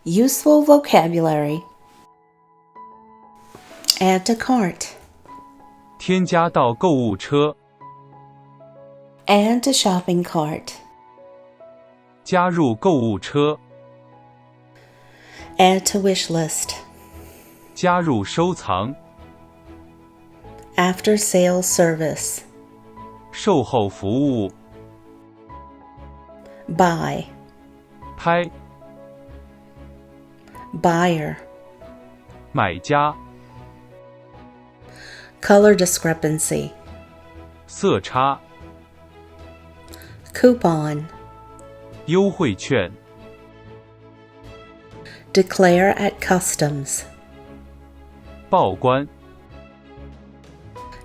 Useful vocabulary. Add to cart. 添加到购物车。Add to shopping cart. 加入购物车。Add to wish list. 加入收藏。After sales service. 售后服务。Buy. 拍。Buyer. 买家。Color discrepancy. 色差。Coupon. 优惠券。Declare at customs. 报关。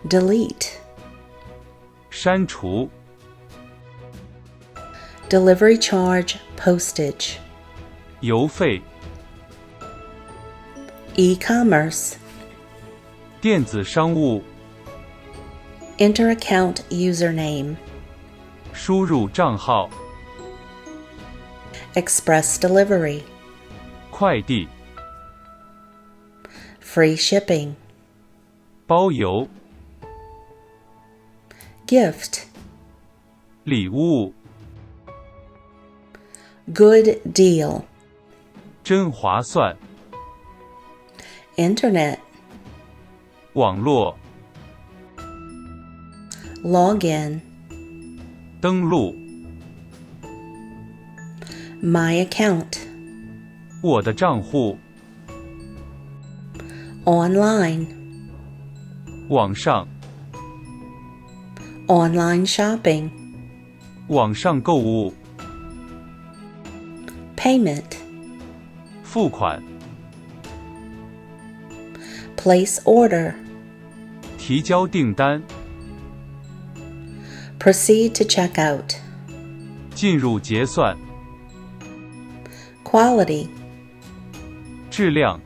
Delete. 删除。Delivery charge, postage. 邮费。E-commerce. 电子商务。Enter account username. 输入账号。Express delivery. 快递。Free shipping. 包邮。Gift. 礼物。Good deal. 真划算。Internet. 网络。Login. 登录。My account. 我的账户。Online. 网上。Online shopping. 网上购物。Payment. 付款。Place order. 提交订单。Proceed to check out. 进入结算。Quality. 质量。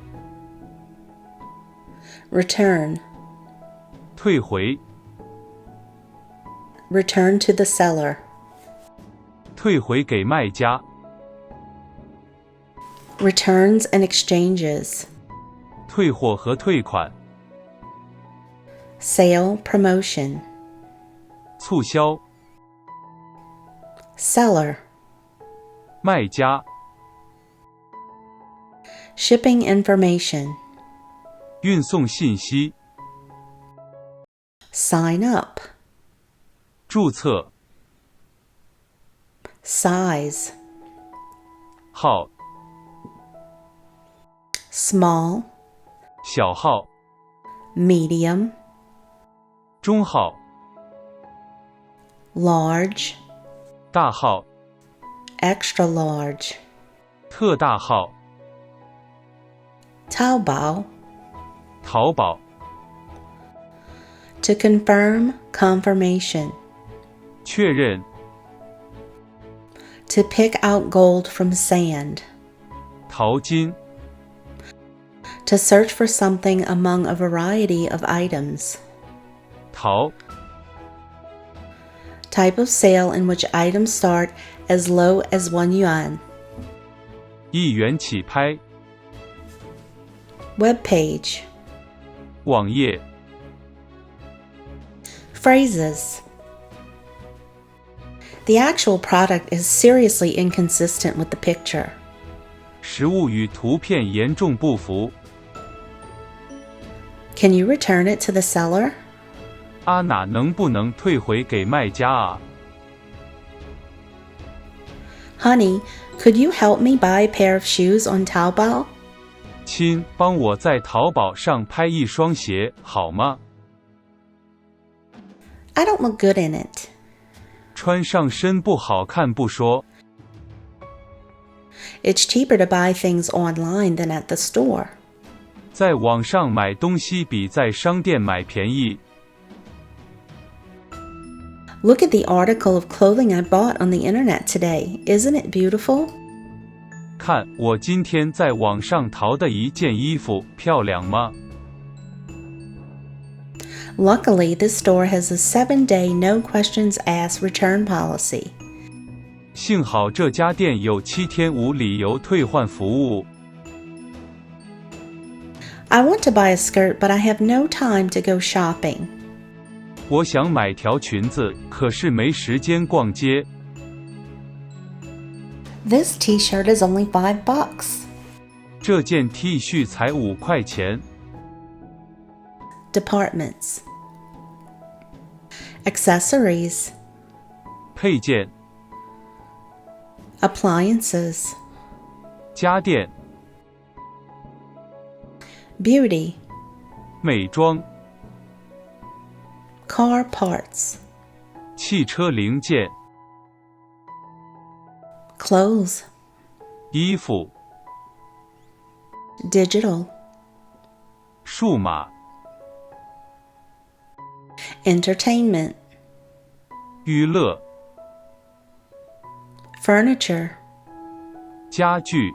Return. 退回。Return to the seller. 退回给卖家。Returns and exchanges. 退货和退款。Sale promotion. 促销。Seller. 卖家。Shipping information. 运送信息。Sign up. 注册。Size. 号。Small. 小号。Medium. 中号。Large. 大号。Extra large. 特大号。Taobao. 淘宝。To confirm confirmation. 确认。To pick out gold from sand. 淘金。To search for something among a variety of items. 淘。Type of sale in which items start as low as 1 yuan. 1元起拍。Web page. 网页。Phrases. The actual product is seriously inconsistent with the picture. 实物与图片严重不符。Can you return it to the seller? 阿娜能不能退回给卖家啊？ Honey, could you help me buy a pair of shoes on Taobao? 亲，帮我在淘宝上拍一双鞋，好吗？ I don't look good in it. 穿上身不好看不说。 It's cheaper to buy things online than at the store. 在网上买东西比在商店买便宜。 Look at the article of clothing I bought on the internet today. Isn't it beautiful? 看，我今天在网上淘的一件衣服，漂亮吗？ Luckily, this store has a 7-day no questions asked return policy. 幸好这家店有7天无理由退换服务。I want to buy a skirt, but I have no time to go shopping. 我想买条裙子，可是没时间逛街。This t-shirt is only $5. 这件 T 恤才5块钱。Departments. Accessories. 配件、 Appliances. 家电、 Beauty. 美妆、 Car parts. 汽车零件、 Clothes. 衣服、 Digital. 数码、 Entertainment. 娱乐、 Furniture. 家具、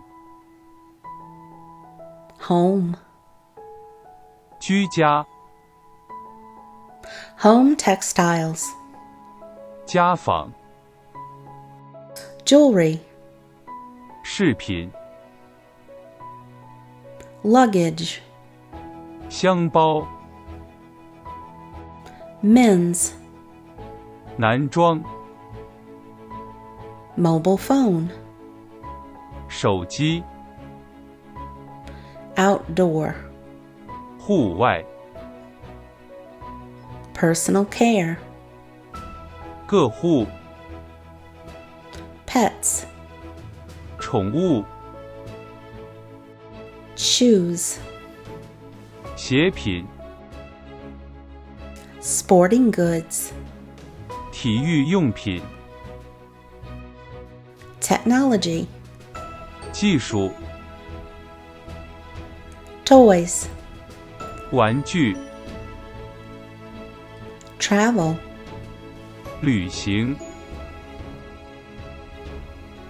Home. 居家、 Home textiles. 家纺、 Jewelry. 饰品、 Luggage. 箱包、 Men's. 男装、 Mobile phone. 手机、 Outdoor. 户外、 Personal care. 个户、 Pets. 宠物、 Shoes. 鞋品、 Sporting goods. 体育用品、 Technology. 技术、 Toys. 玩具、 Travel. 旅行、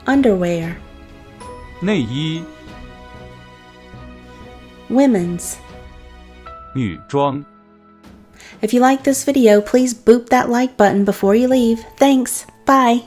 Underwear. 内衣、 Women's. 女装。 If you like this video, please boop that like button before you leave. Thanks. Bye.